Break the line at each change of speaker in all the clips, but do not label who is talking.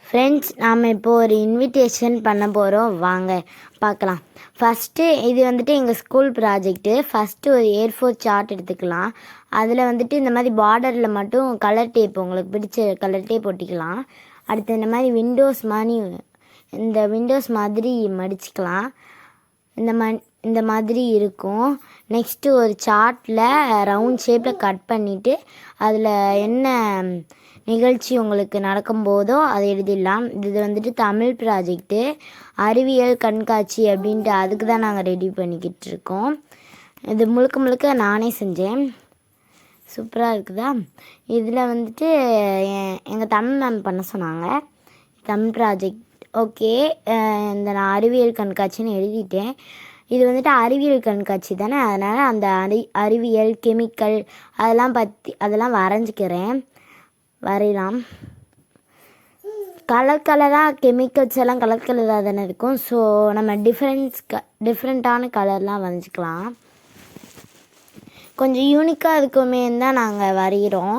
Friends, நாம் இப்போ ஒரு இன்விடேஷன் பண்ண போகிறோம். வாங்க பார்க்கலாம். ஃபஸ்ட்டு இது வந்துட்டு எங்கள் ஸ்கூல் ப்ராஜெக்ட்டு. ஃபஸ்ட்டு ஒரு A4 சார்ட் எடுத்துக்கலாம். அதில் வந்துட்டு இந்த மாதிரி பார்டரில் மட்டும் கலர் டேப், உங்களுக்கு பிடிச்ச கலர் டேப் ஒட்டிக்கலாம். அடுத்து இந்த மாதிரி விண்டோஸ் மாதிரி மடிச்சுக்கலாம். இந்த மாதிரி இருக்கும். நெக்ஸ்ட்டு ஒரு சார்ட்டில் ரவுண்ட் ஷேப்பில் கட் பண்ணிவிட்டு அதில் என்ன நிகழ்ச்சி உங்களுக்கு நடக்கும்போதோ அதை எழுதிடலாம். இது வந்துட்டு தமிழ் ப்ராஜெக்ட்டு, அறிவியல் கண்காட்சி அப்படின்ட்டு அதுக்கு தான் நாங்கள் ரெடி பண்ணிக்கிட்டு இருக்கோம். இது முழுக்க நானே செஞ்சேன். சூப்பராக இருக்குதா? இதில் வந்துட்டு எங்கள் தமிழ் மேம் பண்ண சொன்னாங்க. Tamil project okay. நான் அறிவியல் கண்காட்சின்னு எழுதிட்டேன். இது வந்துட்டு அறிவியல் கண்காட்சி தானே, அதனால் அந்த அறிவியல் கெமிக்கல் அதெல்லாம் வரையலாம். கலராக கெமிக்கல்ஸ் எல்லாம் கலராக தானே இருக்கும். ஸோ நம்ம டிஃப்ரெண்ட்டான கலர்லாம் வரைஞ்சிக்கலாம். கொஞ்சம் யூனிக்காக இருக்குமே தான் நாங்கள் வரைகிறோம்.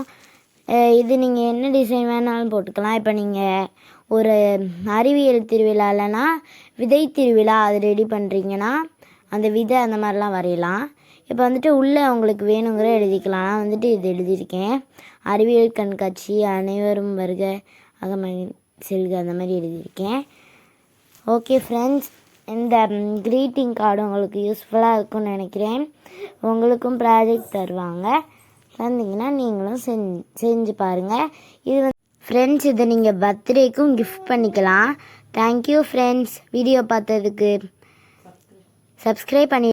இது நீங்கள் என்ன டிசைன் வேணாலும் போட்டுக்கலாம். இப்போ நீங்கள் ஒரு அறிவியல் திருவிழா இல்லைன்னா விதை திருவிழா அது ரெடி பண்ணுறீங்கன்னா அந்த விதை அந்த மாதிரிலாம் வரையலாம். இப்போ வந்துட்டு உள்ளே உங்களுக்கு வேணுங்கிற எழுதிக்கலாம். நான் வந்துட்டு இது எழுதியிருக்கேன். அறிவியல் கண்காட்சி, அனைவரும் வருக, செல்க, அந்த மாதிரி எழுதியிருக்கேன். ஓகே ஃப்ரெண்ட்ஸ், இந்த க்ரீட்டிங் கார்டு உங்களுக்கு யூஸ்ஃபுல்லாக இருக்கும்னு நினைக்கிறேன். உங்களுக்கும் ப்ராஜெக்ட் தருவாங்க. வந்தீங்கன்னா நீங்களும் செஞ்சு பாருங்கள். இது ஃப்ரெண்ட்ஸ், இதை நீங்கள் பர்த்டேக்கும் கிஃப்ட் பண்ணிக்கலாம். தேங்க்யூ ஃப்ரெண்ட்ஸ், வீடியோ பார்த்ததுக்கு. சப்ஸ்கிரைப் பண்ணி